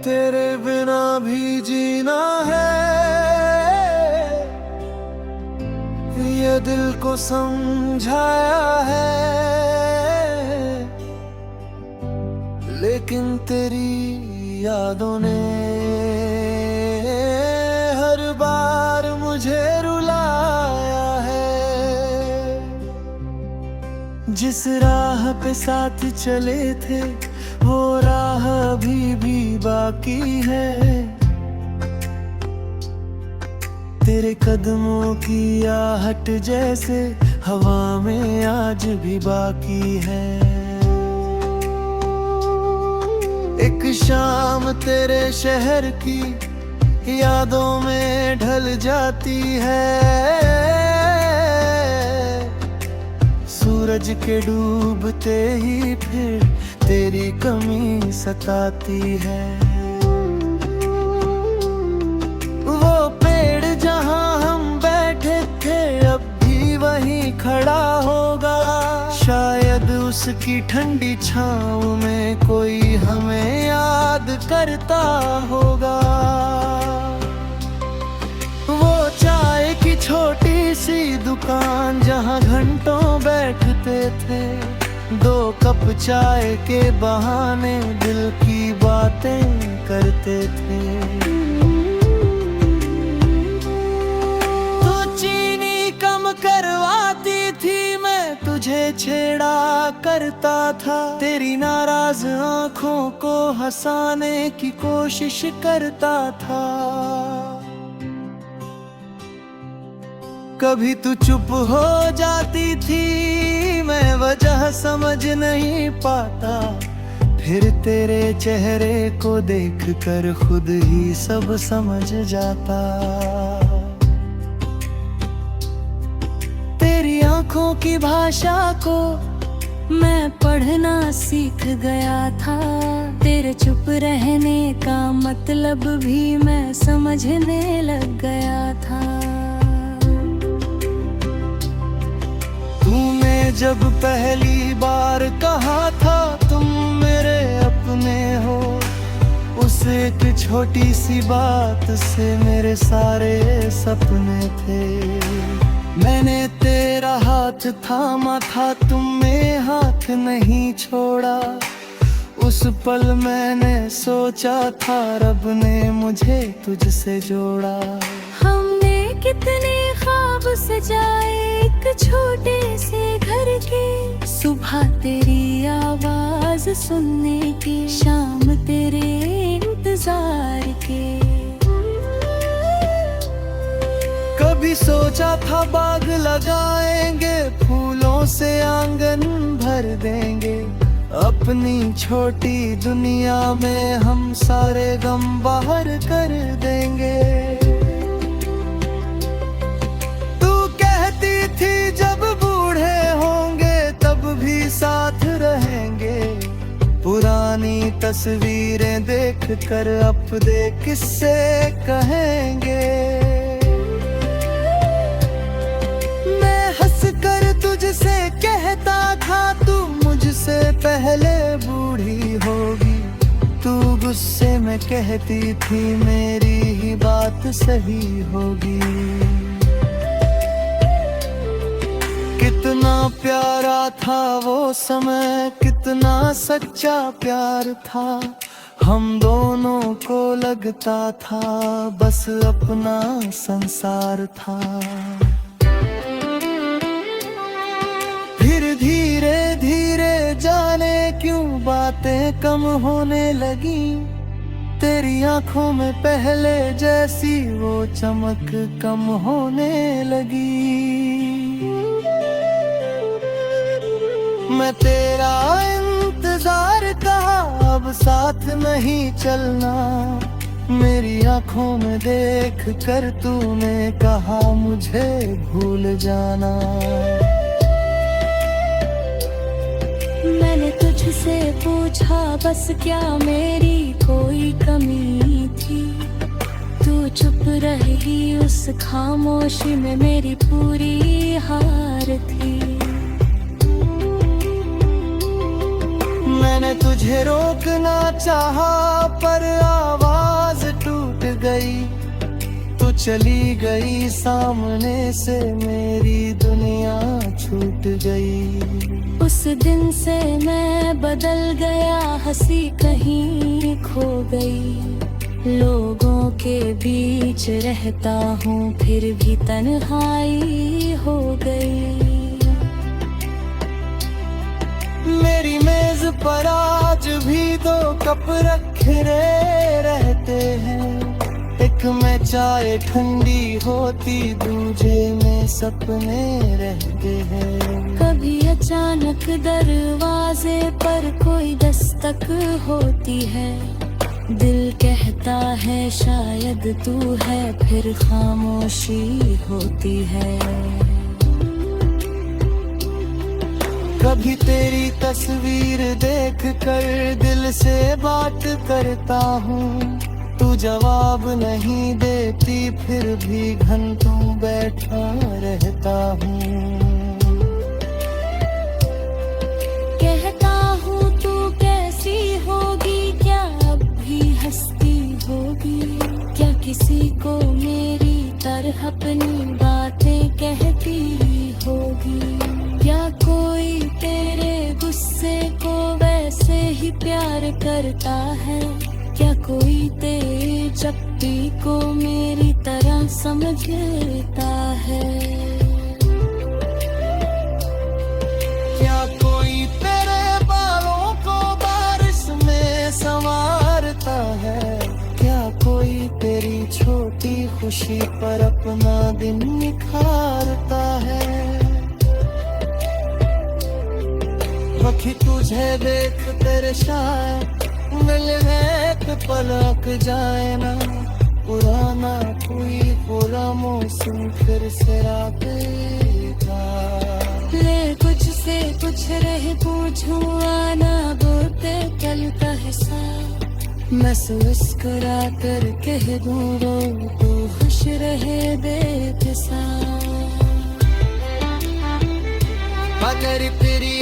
तेरे बिना भी जीना है, ये दिल को समझाया है। लेकिन तेरी यादों ने हर बार मुझे रुलाया है। जिस राह पे साथ चले थे वो राह अभी भी बाकी है। तेरे कदमों की आहट जैसे हवा में आज भी बाकी है। एक शाम तेरे शहर की यादों में ढल जाती है। सूरज के डूबते ही फिर तेरी कमी सताती है। वो पेड़ जहां हम बैठे थे अब भी वहीं खड़ा होगा। शायद उसकी ठंडी छाँव में कोई हमें याद करता होगा। वो चाय की छोटी सी दुकान जहां घंटों बैठते थे, 2 कप चाय के बहाने दिल की बातें करते थे। तू चीनी कम करवाती थी, मैं तुझे छेड़ा करता था। तेरी नाराज आंखों को हंसाने की कोशिश करता था। कभी तू चुप हो जाती थी, मैं वजह समझ नहीं पाता। फिर तेरे चेहरे को देखकर खुद ही सब समझ जाता। तेरी आंखों की भाषा को मैं पढ़ना सीख गया था। तेरे चुप रहने का मतलब भी मैं समझने लग गया था। जब पहली बार कहा था तुम मेरे अपने हो, उस एक छोटी सी बात से मेरे सारे सपने थे। मैंने तेरा हाथ थामा था, तुमने हाथ नहीं छोड़ा। उस पल मैंने सोचा था रब ने मुझे तुझसे जोड़ा। हमने कितने ख्वाब सजाए एक छोटे से घर के। सुबह तेरी आवाज सुनने की, शाम तेरे इंतजार के। कभी सोचा था बाग लगाएंगे, फूलों से आंगन भर देंगे। अपनी छोटी दुनिया में हम सारे गम बाहर कर देंगे। थी जब बूढ़े होंगे तब भी साथ रहेंगे। पुरानी तस्वीरें देख कर अपने किस्से कहेंगे। मैं हंसकर तुझसे कहता था तू मुझसे पहले बूढ़ी होगी। तू गुस्से में कहती थी मेरी ही बात सही होगी। कितना प्यारा था वो समय, कितना सच्चा प्यार था। हम दोनों को लगता था बस अपना संसार था। फिर धीरे धीरे जाने क्यों बातें कम होने लगी। तेरी आंखों में पहले जैसी वो चमक कम होने लगी। मैं तेरा इंतजार कहा, अब साथ नहीं चलना। मेरी आंखों में देख कर तूने कहा मुझे भूल जाना। मैंने तुझसे पूछा बस क्या मेरी कोई कमी थी। तू चुप रही उस खामोशी में मेरी पूरी हार थी। मैंने मैं तुझे रोकना चाहा पर आवाज टूट गई, तू चली गई सामने से, मेरी दुनिया छूट गई। उस दिन से मैं बदल गया, हंसी कहीं खो गई। लोगों के बीच रहता हूँ फिर भी तन्हाई हो गई। मेरी मेज पर आज भी 2 कप रखे रहते हैं, एक में चाय ठंडी होती, दूजे में सपने रहते हैं। कभी अचानक दरवाजे पर कोई दस्तक होती है, दिल कहता है शायद तू है, फिर खामोशी होती है। कभी तेरी तस्वीर देख कर दिल से बात करता हूँ, तू जवाब नहीं देती फिर भी घंटों बैठा रहता हूँ। कहता हूँ तू कैसी होगी, क्या अब भी हंसती होगी, क्या किसी को मेरी तरह अपनी बातें कहती होगी, क्या कोई तेरे गुस्से को वैसे ही प्यार करता है, क्या कोई तेरी चप्पी को मेरी तरह समझता है। क्या कोई तेरे बालों को बारिश में संवारता है, क्या कोई तेरी छोटी खुशी पर अपना दिन निखारता है। पखी तुझे देख तेरे शायद मिलने के पलक जाए ना, पुराना कोई पूरा मौसम फिर से आएगा। ले कुछ से कुछ रह पूछूं, आना बोलते चलता है साथ, मैं मुस्कुरा कर कह दूं रो, तू खुश रहे बेकसार। अगर तेरी